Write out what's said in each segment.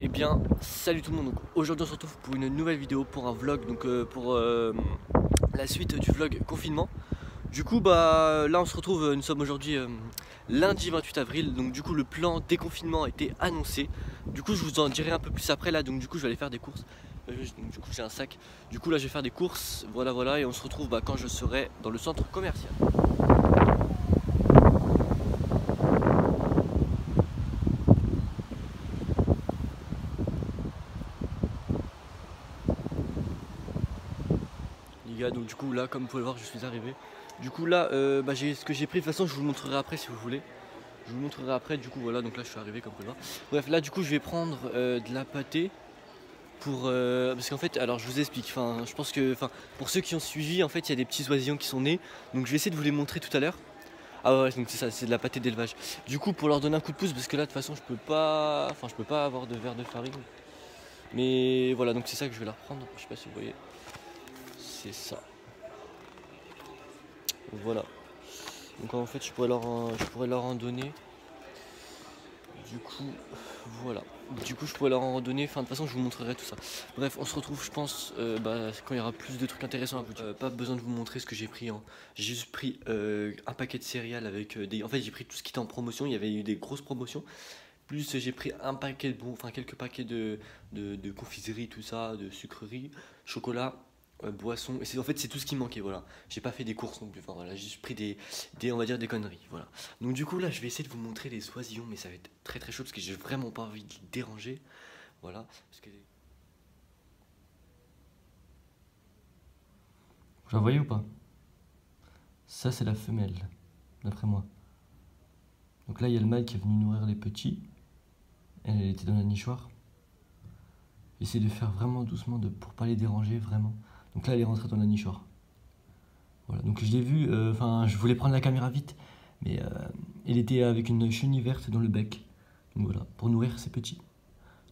Eh bien, salut tout le monde. Donc aujourd'hui on se retrouve pour une nouvelle vidéo, pour un vlog, donc pour la suite du vlog confinement. Du coup bah là on se retrouve, nous sommes aujourd'hui lundi 28 avril, donc du coup le plan déconfinement a été annoncé. Du coup je vous en dirai un peu plus après là, donc du coup je vais aller faire des courses. Donc, du coup j'ai un sac, du coup là je vais faire des courses, voilà, et on se retrouve quand je serai dans le centre commercial. Les gars, donc du coup là comme vous pouvez le voir je suis arrivé. Du coup là j'ai ce que j'ai pris, de toute façon je vous le montrerai après si vous voulez. Je vous montrerai après, du coup voilà, donc là je suis arrivé comme vous pouvez le voir. Bref, là du coup je vais prendre de la pâtée pour parce qu'en fait, alors je vous explique, enfin je pense que pour ceux qui ont suivi, en fait il y a des petits oisillons qui sont nés, donc je vais essayer de vous les montrer tout à l'heure. Ah ouais, donc c'est ça, c'est de la pâtée d'élevage. Du coup pour leur donner un coup de pouce, parce que là de toute façon je peux pas avoir de verre de farine. Mais voilà, donc c'est ça que je vais leur prendre, je sais pas si vous voyez. C'est ça. Voilà. Donc en fait je pourrais leur en donner. Du coup, voilà. Du coup, je pourrais leur en donner. Enfin, de toute façon, je vous montrerai tout ça. Bref, on se retrouve, je pense, quand il y aura plus de trucs intéressants à vous dire. Pas besoin de vous montrer ce que j'ai pris. Hein. J'ai juste pris un paquet de céréales avec des. En fait, j'ai pris tout ce qui était en promotion. Il y avait eu des grosses promotions. Plus, j'ai pris un paquet de bon, enfin quelques paquets de confiserie, tout ça, de sucreries, chocolat. Boisson, et en fait c'est tout ce qui me manquait, voilà. J'ai pas fait des courses non plus, enfin voilà, j'ai juste pris on va dire des conneries, voilà. Donc du coup là je vais essayer de vous montrer les oisillons, mais ça va être très très chaud parce que j'ai vraiment pas envie de les déranger, voilà. Parce que... Vous la voyez ou pas? Ça c'est la femelle, d'après moi. Donc là il y a le mâle qui est venu nourrir les petits, elle était dans la nichoire. J'essaie de faire vraiment doucement pour pas les déranger vraiment. Donc là elle est rentrée dans la nichoire. Voilà, donc je l'ai vu, enfin je voulais prendre la caméra vite, mais il était avec une chenille verte dans le bec. Donc voilà, pour nourrir ses petits.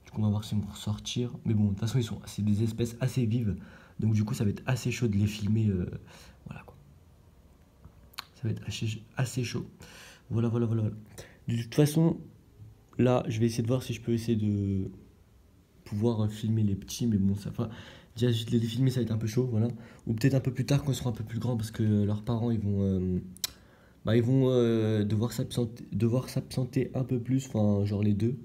Du coup on va voir s'ils vont ressortir. Mais bon, de toute façon c'est des espèces assez vives, donc du coup ça va être assez chaud de les filmer. Voilà quoi. Ça va être assez chaud. Voilà. De toute façon, là je vais essayer de voir si je peux essayer de pouvoir filmer les petits, mais bon ça va. Déjà juste les filmer ça va être un peu chaud, voilà. Ou peut-être un peu plus tard quand ils seront un peu plus grands parce que leurs parents ils vont devoir s'absenter un peu plus, enfin genre les deux.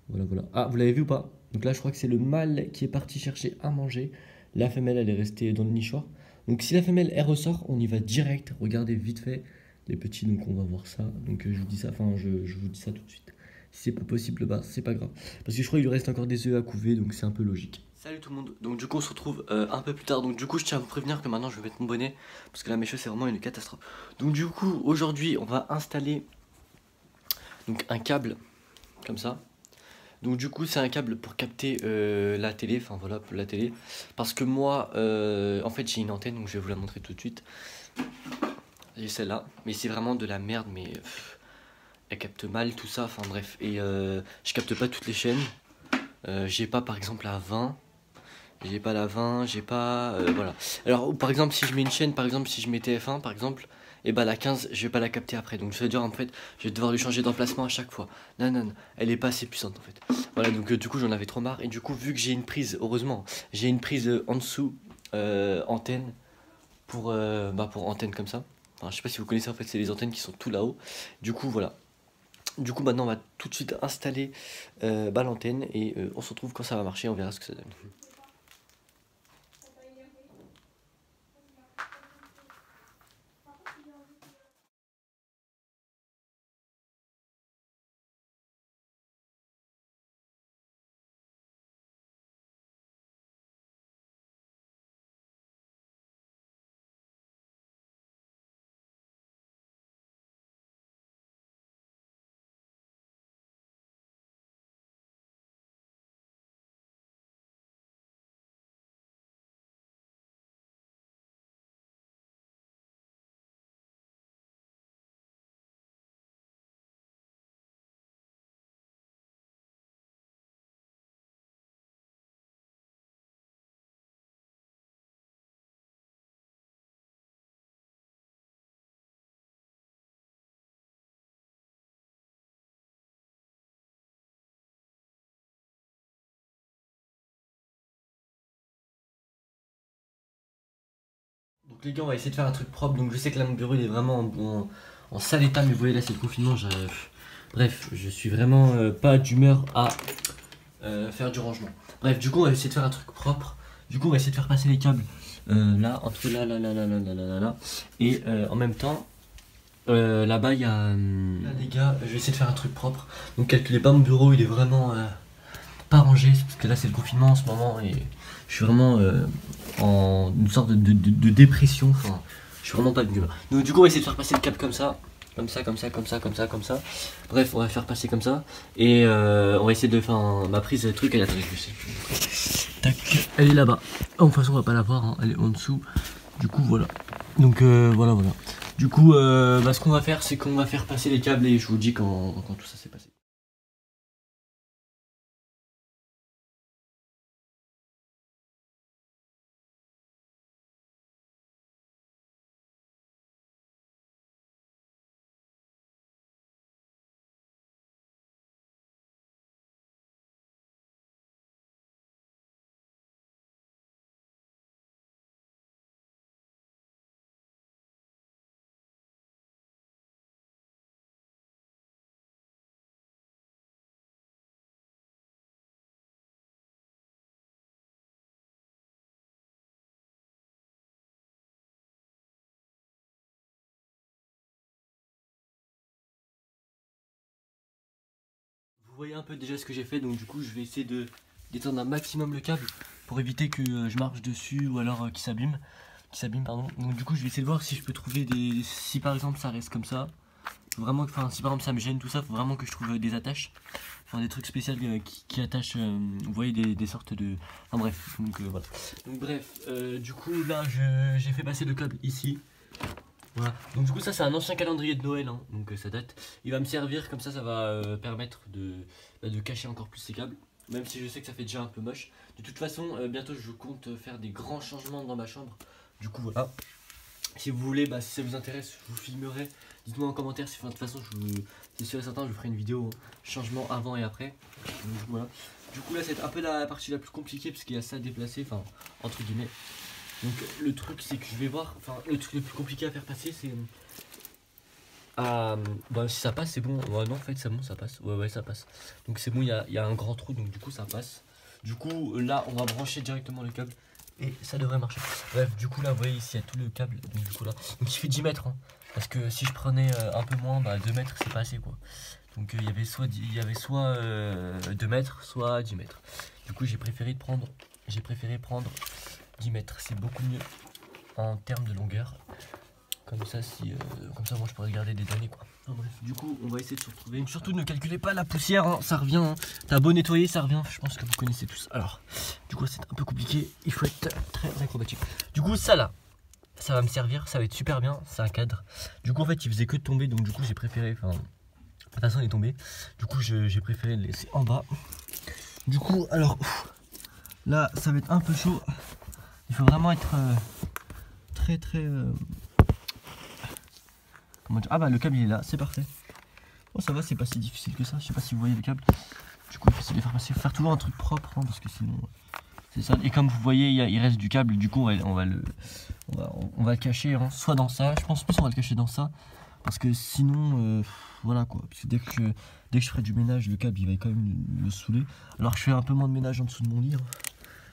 Voilà. Ah, vous l'avez vu ou pas? Donc là je crois que c'est le mâle qui est parti chercher à manger. La femelle elle est restée dans le nichoir. Donc si la femelle elle ressort, on y va direct. Regardez vite fait les petits, donc on va voir ça. Donc je vous dis ça, je vous dis ça tout de suite. Si c'est pas possible, bah c'est pas grave. Parce que je crois qu'il lui reste encore des œufs à couver, donc c'est un peu logique. Salut tout le monde, donc du coup on se retrouve un peu plus tard. Donc du coup je tiens à vous prévenir que maintenant je vais mettre mon bonnet, parce que là mes cheveux c'est vraiment une catastrophe. Donc du coup aujourd'hui on va installer donc un câble comme ça. Donc du coup c'est un câble pour capter la télé, enfin voilà la télé. Parce que moi en fait j'ai une antenne, donc je vais vous la montrer tout de suite. J'ai celle-là, mais c'est vraiment de la merde, mais elle capte mal tout ça, enfin bref. Et je capte pas toutes les chaînes. J'ai pas par exemple la 20. J'ai pas la 20, j'ai pas... voilà. Alors par exemple si je mets une chaîne, par exemple si je mets TF1 par exemple, et bah la 15 je vais pas la capter après. Donc ça veut dire en fait je vais devoir lui changer d'emplacement à chaque fois. Non, elle est pas assez puissante en fait. Voilà, donc du coup j'en avais trop marre. Et du coup vu que j'ai une prise, heureusement, j'ai une prise en dessous antenne pour antenne comme ça. Enfin je sais pas si vous connaissez, en fait c'est les antennes qui sont tout là-haut. Du coup voilà. Du coup maintenant on va tout de suite installer l'antenne et on se retrouve quand ça va marcher, on verra ce que ça donne. Les gars, on va essayer de faire un truc propre. Donc je sais que là mon bureau il est vraiment en sale état, mais vous voyez là c'est le confinement. Bref, je suis vraiment pas d'humeur à faire du rangement. Bref, du coup on va essayer de faire un truc propre. Du coup on va essayer de faire passer les câbles là, entre là. Et en même temps, là-bas il y a... Là les gars, je vais essayer de faire un truc propre. Donc calculez pas, mon bureau il est vraiment pas rangé. Parce que là c'est le confinement en ce moment et je suis vraiment en une sorte de dépression. Enfin, je suis vraiment pas de humeur. Donc du coup on va essayer de faire passer le câble comme ça. Comme ça. Bref, on va faire passer comme ça. Et on va essayer de faire ma prise de truc. Elle est, attendez, je sais. Tac, elle est là-bas. Oh, de toute façon, on va pas la voir, hein. Elle est en dessous. Du coup, voilà. Donc, voilà. Du coup, ce qu'on va faire, c'est qu'on va faire passer les câbles et je vous dis quand tout ça s'est passé. Vous voyez un peu déjà ce que j'ai fait, donc du coup je vais essayer de d'étendre un maximum le câble pour éviter que je marche dessus ou alors qu'il s'abîme. Pardon. Donc du coup je vais essayer de voir si je peux trouver des... Si par exemple ça reste comme ça, faut vraiment, enfin si par exemple ça me gêne tout ça, faut vraiment que je trouve des attaches. Enfin des trucs spéciaux qui attachent, vous voyez des sortes de... Enfin bref, donc voilà. Donc bref, du coup là j'ai fait passer le câble ici. Voilà. Donc du coup ça c'est un ancien calendrier de Noël, hein. Donc ça date. Il va me servir comme ça va permettre de cacher encore plus ces câbles. Même si je sais que ça fait déjà un peu moche. De toute façon bientôt je compte faire des grands changements dans ma chambre. Du coup voilà. Si vous voulez, si ça vous intéresse, je vous filmerai. Dites-moi en commentaire si, de toute façon c'est sûr et certain je vous ferai une vidéo changement avant et après. Donc voilà. Du coup là c'est un peu la partie la plus compliquée parce qu'il y a ça à déplacer, enfin entre guillemets. Donc le truc c'est que je vais voir, enfin le truc le plus compliqué à faire passer c'est... si ça passe c'est bon, ouais, non en fait c'est bon ça passe, ouais ça passe. Donc c'est bon, il y a un grand trou donc du coup ça passe. Du coup là on va brancher directement le câble et ça devrait marcher. Bref du coup là vous voyez ici il y a tout le câble, donc du coup là, donc il fait 10 mètres hein, parce que si je prenais un peu moins, 2 mètres c'est pas assez quoi. Donc il y avait soit 2 mètres, soit 10 mètres. Du coup j'ai préféré prendre 10 mètres, c'est beaucoup mieux en termes de longueur. Comme ça, comme ça moi je pourrais le garder des années quoi. Enfin, bref, du coup on va essayer de se retrouver. Surtout ne calculez pas la poussière, hein, ça revient. Hein. T'as beau nettoyer, ça revient. Je pense que vous connaissez tous. Alors, du coup c'est un peu compliqué. Il faut être très acrobatique. Du coup ça là, ça va me servir, ça va être super bien. C'est un cadre. Du coup en fait il faisait que de tomber, donc du coup j'ai préféré. Enfin, de toute façon il est tombé. Du coup j'ai préféré le laisser en bas. Du coup alors là ça va être un peu chaud. Il faut vraiment être très comment dire... Ah le câble il est là, c'est parfait. Oh ça va, c'est pas si difficile que ça. Je sais pas si vous voyez le câble. Du coup il faut essayer de faire passer, faire toujours un truc propre hein, parce que sinon c'est ça. Et comme vous voyez il reste du câble, du coup on va le cacher hein, soit dans ça. Je pense plus on va le cacher dans ça parce que sinon voilà quoi. Parce que dès que je ferai du ménage, le câble il va quand même me saouler. Alors je fais un peu moins de ménage en dessous de mon lit hein,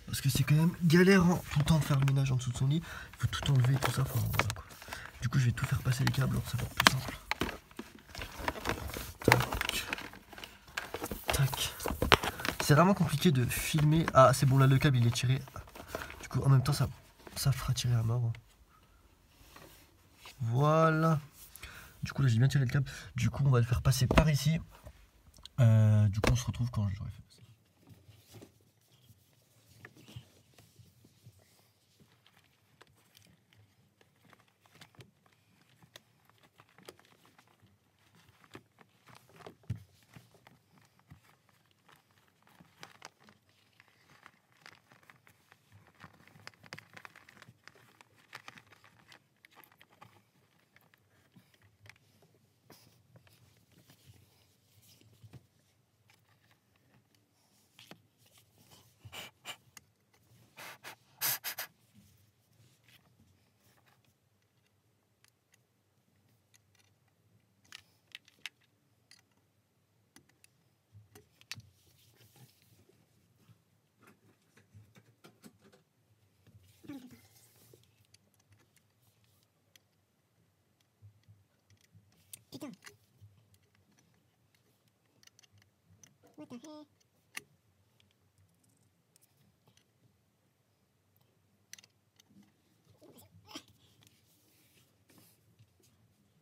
parce que c'est quand même galère hein, tout le temps de faire le ménage en dessous de son lit. Il faut tout enlever tout ça. Enfin voilà quoi. Du coup je vais tout faire passer les câbles, alors ça va être plus simple. Tac. C'est vraiment compliqué de filmer. Ah c'est bon là le câble il est tiré. Du coup en même temps ça fera tirer à mort. Voilà. Du coup là j'ai bien tiré le câble. Du coup on va le faire passer par ici. Du coup on se retrouve quand j'aurai fait.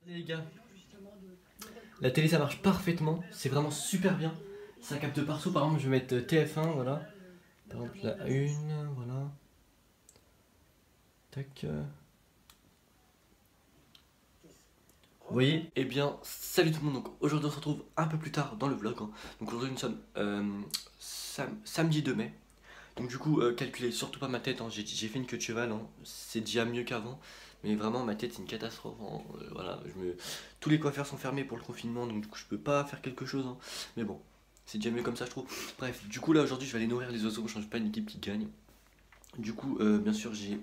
Les gars, la télé ça marche parfaitement, c'est vraiment super bien. Ça capte partout, par exemple je vais mettre TF1, voilà. Par exemple la une, voilà. Tac. Vous voyez? Eh bien, salut tout le monde, donc aujourd'hui on se retrouve un peu plus tard dans le vlog. Hein. Donc aujourd'hui nous sommes samedi 2 mai. Donc du coup, calculez surtout pas ma tête, hein. J'ai fait une queue de cheval, hein. C'est déjà mieux qu'avant. Mais vraiment ma tête c'est une catastrophe, hein. Voilà, tous les coiffeurs sont fermés pour le confinement, donc du coup je peux pas faire quelque chose, hein. Mais bon, c'est déjà mieux comme ça je trouve. Bref, du coup là aujourd'hui je vais aller nourrir les oiseaux, je change pas une équipe qui gagne. Du coup, bien sûr j'ai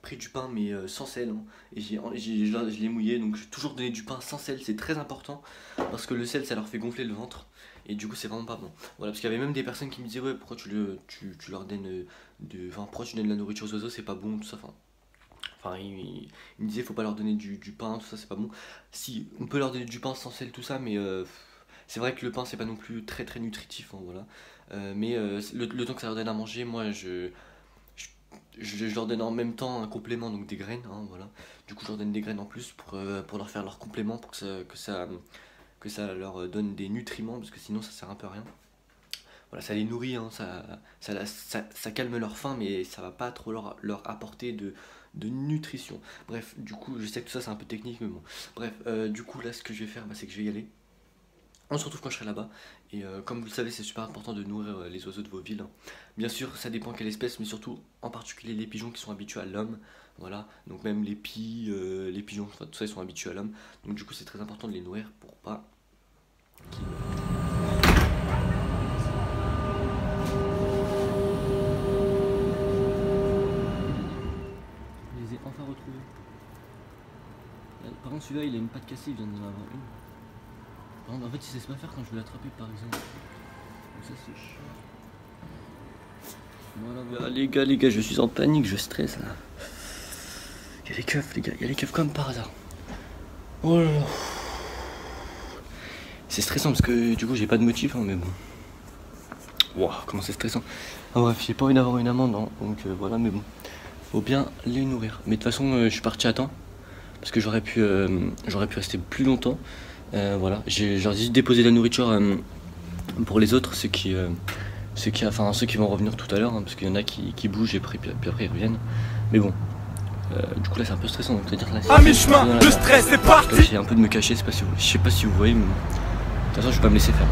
pris du pain mais sans sel, hein. Et je l'ai mouillé, donc j'ai toujours donné du pain sans sel, c'est très important. Parce que le sel ça leur fait gonfler le ventre. Et du coup c'est vraiment pas bon. Voilà, parce qu'il y avait même des personnes qui me disaient ouais pourquoi tu leur donnes pourquoi tu donnes la nourriture aux oiseaux, c'est pas bon, tout ça. Enfin, il me disait faut pas leur donner du pain, tout ça c'est pas bon. Si, on peut leur donner du pain sans sel, tout ça, mais c'est vrai que le pain c'est pas non plus très très nutritif, hein, voilà. Mais le temps que ça leur donne à manger, moi je leur donne en même temps un complément, donc des graines, hein, voilà. Du coup je leur donne des graines en plus pour leur faire leur complément, pour que ça leur donne des nutriments, parce que sinon ça sert un peu à rien. Voilà, ça les nourrit, hein, ça calme leur faim, mais ça va pas trop leur apporter de nutrition. Bref, du coup, je sais que tout ça c'est un peu technique, mais bon. Bref, du coup, là, ce que je vais faire, c'est que je vais y aller. On se retrouve quand je serai là-bas. Et comme vous le savez, c'est super important de nourrir les oiseaux de vos villes, hein. Bien sûr, ça dépend quelle espèce, mais surtout, en particulier, les pigeons qui sont habitués à l'homme. Voilà, donc même les pies, les pigeons, enfin, tout ça, ils sont habitués à l'homme. Donc du coup, c'est très important de les nourrir pour pas qu'ils... Enfin retrouvé. Par contre celui-là il a une patte cassée, il vient d'en avoir une. Par contre, en fait il sait pas faire quand je vais l'attraper par exemple. Donc ça c'est chiant. Voilà. Les gars, je suis en panique, je stresse là. Il y a les keufs les gars, il y a les keufs comme par hasard. Oh là là. C'est stressant parce que du coup j'ai pas de motif, hein, mais bon. Wow, comment c'est stressant. Ah bref, j'ai pas envie d'avoir une amende, hein, donc voilà, mais bon. Faut bien les nourrir. Mais de toute façon, je suis parti à temps. Parce que j'aurais pu rester plus longtemps. Voilà, j'ai juste déposé la nourriture pour les autres, ceux qui vont revenir tout à l'heure, hein, parce qu'il y en a qui bougent et puis après ils reviennent. Mais bon, du coup là c'est un peu stressant, donc c'est-à-dire là. À mi-chemin, le stress est parti. J'essaie un peu de me cacher, je sais pas si vous voyez, mais de toute façon je vais pas me laisser faire.